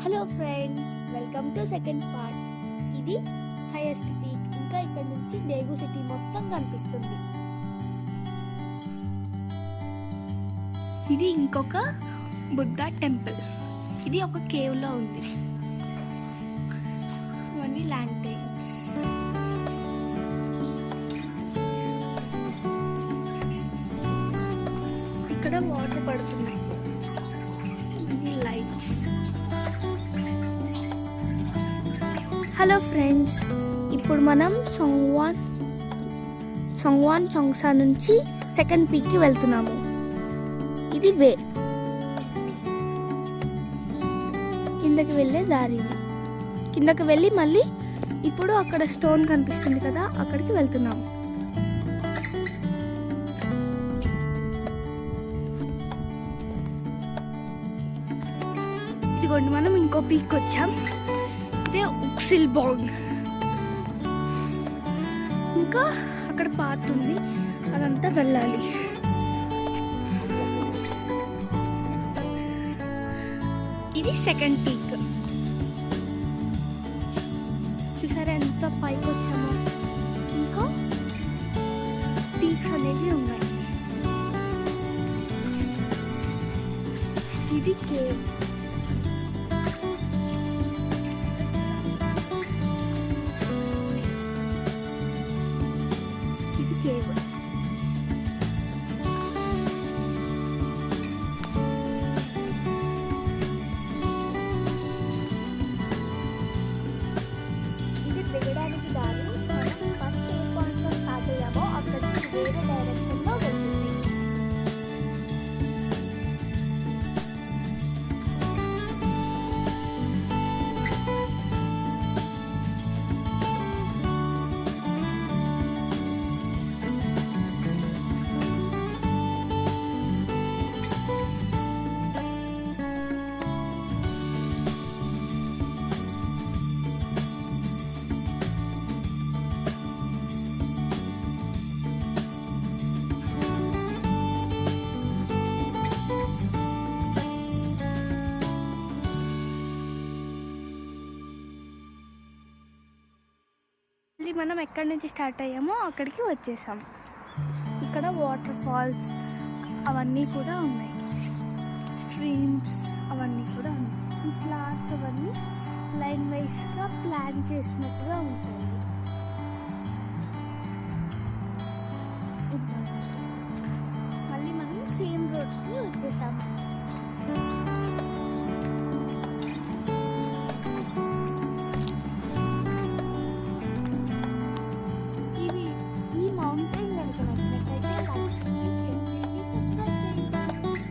Hello friends, welcome to second part. ఇది highest peak. ఇంకా ఇక్కడ నుంచి డేగు సిటీ మొత్తం కనిపిస్తుంది. ఇది ఇంకొక బుద్ధ టెంపుల్. ఇది ఒక కేవ్ లో ఉంది. ఇవన్నీ ల్యాంటైన్స్. ఇక్కడ వాటర్ పడుతున్నాయి. ఇది లైట్స్. హలో ఫ్రెండ్స్, ఇప్పుడు మనం సొంగ్వాన్ చొంగ్సా నుంచి సెకండ్ పీక్కి వెళ్తున్నాము. ఇది వే, కిందకి వెళ్ళే దారి. కిందకి వెళ్ళి మళ్ళీ ఇప్పుడు అక్కడ స్టోన్ కనిపిస్తుంది కదా, అక్కడికి వెళ్తున్నాము. ఇదిగోండి, మనం ఇంకో పీక్ వచ్చాం. ఇదే ఉక్సిల్బాంగ్. ఇంకా అక్కడ పాత్ ఉంది, అదంతా వెళ్ళాలి. ఇది సెకండ్ పీక్. చూసారా ఎంత పైకి వచ్చామో. ఇంకా పీక్స్ అనేవి ఉన్నాయి. ఇది కేవ్. ఇది కేవ్. ఇది దిగడానికి దారి. మనం ఫస్ట్ ఏ పాయింట్ లో స్టార్ట్ అయ్యామో అక్కడ నుంచి వేరే డైరెక్షన్ లో వెళ్తుంది. మనం ఎక్కడి నుంచి స్టార్ట్ అయ్యామో అక్కడికి వచ్చేసాం. ఇక్కడ వాటర్ ఫాల్స్ అవన్నీ కూడా ఉన్నాయి. స్ట్రీమ్స్ అవన్నీ కూడా ఉన్నాయి. ఈ ఫ్లవర్స్ అవన్నీ లైన్ వైజ్గా ప్లాన్ చేసినట్టుగా ఉంటాయి.